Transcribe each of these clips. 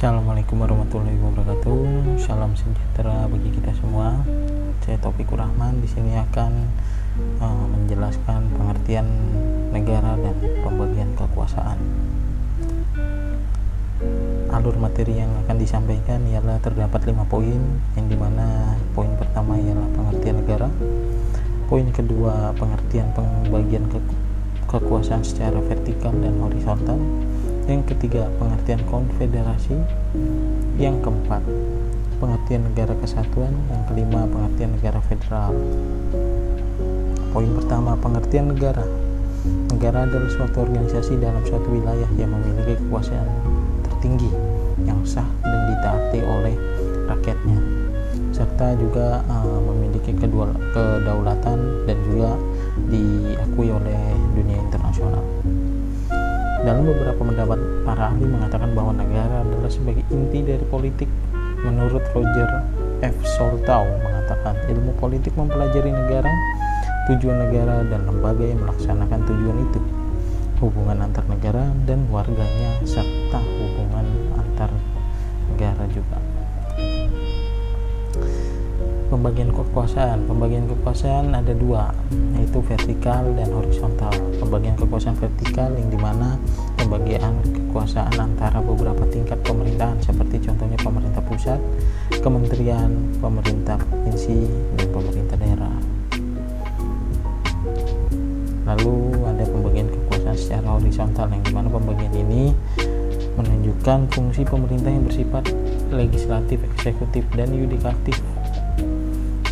Assalamualaikum warahmatullahi wabarakatuh. Salam sejahtera bagi kita semua. Saya Taufikur Rahman di sini akan menjelaskan pengertian negara dan pembagian kekuasaan. Alur materi yang akan disampaikan ialah terdapat 5 poin, yang dimana poin pertama ialah pengertian negara, poin kedua pengertian pembagian kekuasaan secara vertikal dan horizontal, yang ketiga pengertian konfederasi, yang keempat pengertian negara kesatuan, yang kelima pengertian negara federal. Poin pertama, pengertian negara. Negara adalah suatu organisasi dalam suatu wilayah yang memiliki kekuasaan tertinggi yang sah dan ditaati oleh rakyatnya, serta juga memiliki kedaulatan dan juga diakui oleh dunia internasional. Dalam beberapa pendapat, para ahli mengatakan bahwa negara adalah sebagai inti dari politik. Menurut Roger F. Soltau mengatakan, ilmu politik mempelajari negara, tujuan negara, dan lembaga yang melaksanakan tujuan itu, hubungan antar negara dan warganya, serta hubungan antar negara juga. Pembagian kekuasaan ada dua, yaitu vertikal dan horizontal. Pembagian kekuasaan vertikal yang dimana pembagian kekuasaan antara beberapa tingkat pemerintahan, seperti contohnya pemerintah pusat, kementerian, pemerintah provinsi, dan pemerintah daerah. Lalu ada pembagian kekuasaan secara horizontal, yang dimana pembagian ini menunjukkan fungsi pemerintah yang bersifat legislatif, eksekutif, dan yudikatif,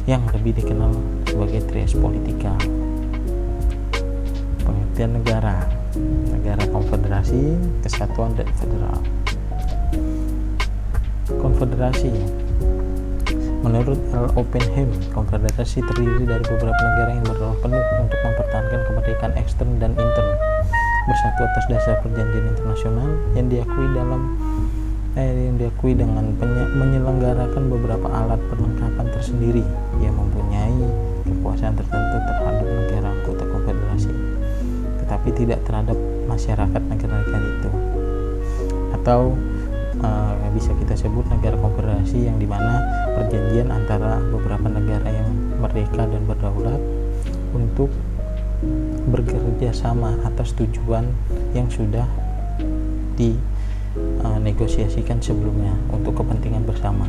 yang lebih dikenal sebagai trias politika. Pengertian negara konfederasi, kesatuan, dan federal. Konfederasi, menurut L. Oppenheim, konfederasi terdiri dari beberapa negara yang berrol penuh untuk mempertahankan kemerdekaan ekstern dan intern, bersatu atas dasar perjanjian internasional yang diakui dengan menyelenggarakan beberapa alat perlengkapan tersendiri yang mempunyai kekuasaan tertentu terhadap negara anggota konfederasi, tetapi tidak terhadap masyarakat negara-negara itu. Atau bisa kita sebut negara konfederasi, yang dimana perjanjian antara beberapa negara yang merdeka dan berdaulat untuk bekerja sama atas tujuan yang sudah dinegosiasikan sebelumnya untuk kepentingan bersama.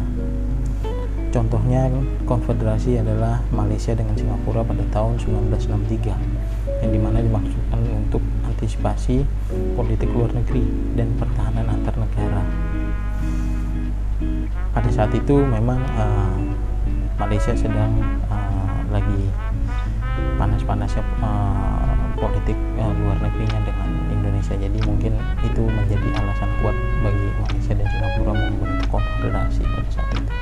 Contohnya konfederasi adalah Malaysia dengan Singapura pada tahun 1963, yang dimana dimaksudkan untuk antisipasi politik luar negeri dan pertahanan antar negara. Pada saat itu memang Malaysia sedang lagi panas-panasnya politik luar negerinya dengan Indonesia, jadi mungkin itu menjadi alasan kuat bagi Malaysia dan Singapura membentuk konfederasi pada saat itu.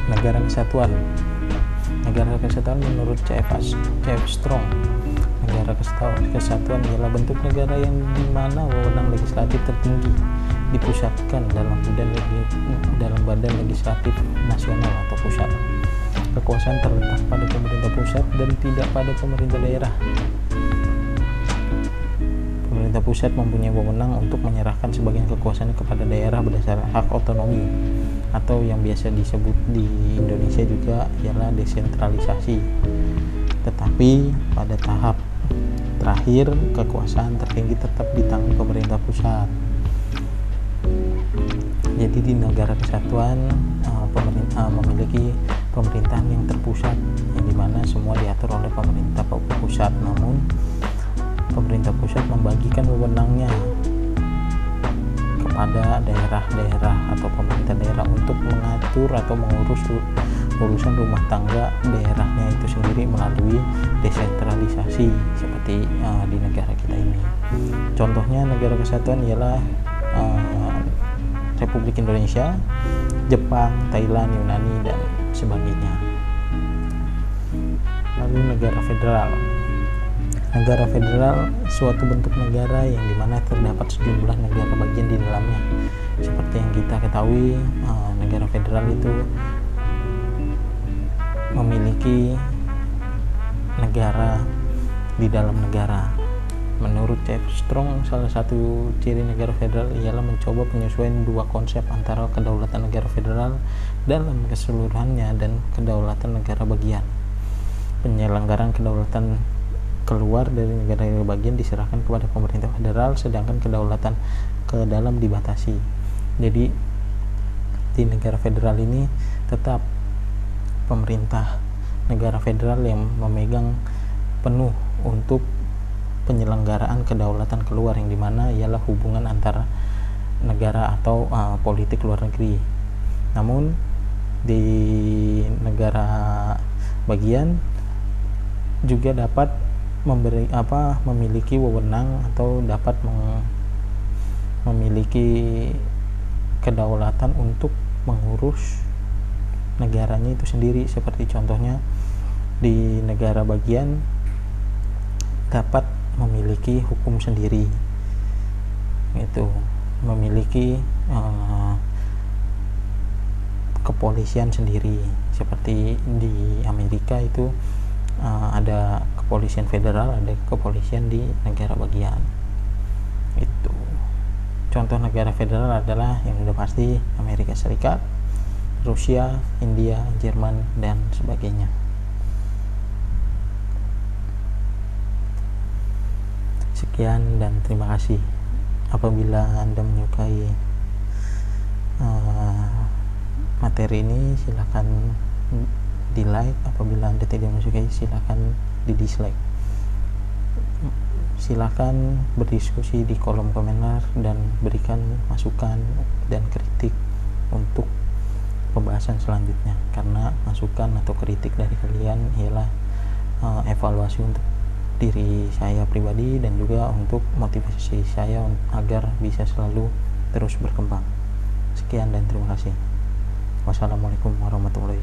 Negara kesatuan menurut C.F. Strong, negara kesatuan ialah bentuk negara yang dimana wewenang legislatif tertinggi dipusatkan dalam badan legislatif nasional atau pusat. Kekuasaan terletak pada pemerintah pusat dan tidak pada pemerintah daerah. Pemerintah pusat mempunyai wewenang untuk menyerahkan sebagian kekuasaannya kepada daerah berdasarkan hak otonomi, atau yang biasa disebut di Indonesia juga ialah desentralisasi. Tetapi pada tahap terakhir, kekuasaan tertinggi tetap di tangan pemerintah pusat. Jadi di negara kesatuan pemerintah memiliki pemerintahan yang terpusat, yang dimana semua diatur oleh pemerintah pusat, namun pemerintah pusat membagikan wewenangnya kepada daerah-daerah atau pemerintah daerah untuk mengatur atau mengurus urusan rumah tangga daerahnya itu sendiri melalui desentralisasi seperti di negara kita ini. Contohnya negara kesatuan ialah Republik Indonesia, Jepang, Thailand, Yunani, dan sebagainya. Lalu negara federal. Negara federal suatu bentuk negara yang dimana terdapat sejumlah negara bagian di dalamnya. Seperti yang kita ketahui, negara federal itu memiliki negara di dalam negara. Menurut C.F. Strong, salah satu ciri negara federal ialah mencoba penyesuaian dua konsep antara kedaulatan negara federal dalam keseluruhannya dan kedaulatan negara bagian. Penyelenggaraan kedaulatan keluar dari negara bagian diserahkan kepada pemerintah federal, sedangkan kedaulatan ke dalam dibatasi. Jadi di negara federal ini tetap pemerintah negara federal yang memegang penuh untuk penyelenggaraan kedaulatan keluar, yang dimana ialah hubungan antara negara atau politik luar negeri. Namun di negara bagian juga dapat memiliki wewenang atau dapat memiliki kedaulatan untuk mengurus negaranya itu sendiri. Seperti contohnya di negara bagian dapat memiliki hukum sendiri, itu memiliki kepolisian sendiri. Seperti di Amerika itu ada kepolisian federal, ada kepolisian di negara bagian. Itu contoh negara federal adalah yang sudah pasti Amerika Serikat, Rusia, India, Jerman, dan sebagainya. Sekian dan terima kasih. Apabila Anda menyukai materi ini, silakan di like. Apabila Anda tidak menyukai, silakan di dislike. Silakan berdiskusi di kolom komentar dan berikan masukan dan kritik untuk pembahasan selanjutnya, karena masukan atau kritik dari kalian ialah evaluasi untuk diri saya pribadi dan juga untuk motivasi saya agar bisa selalu terus berkembang. Sekian dan terima kasih. Wassalamualaikum warahmatullahi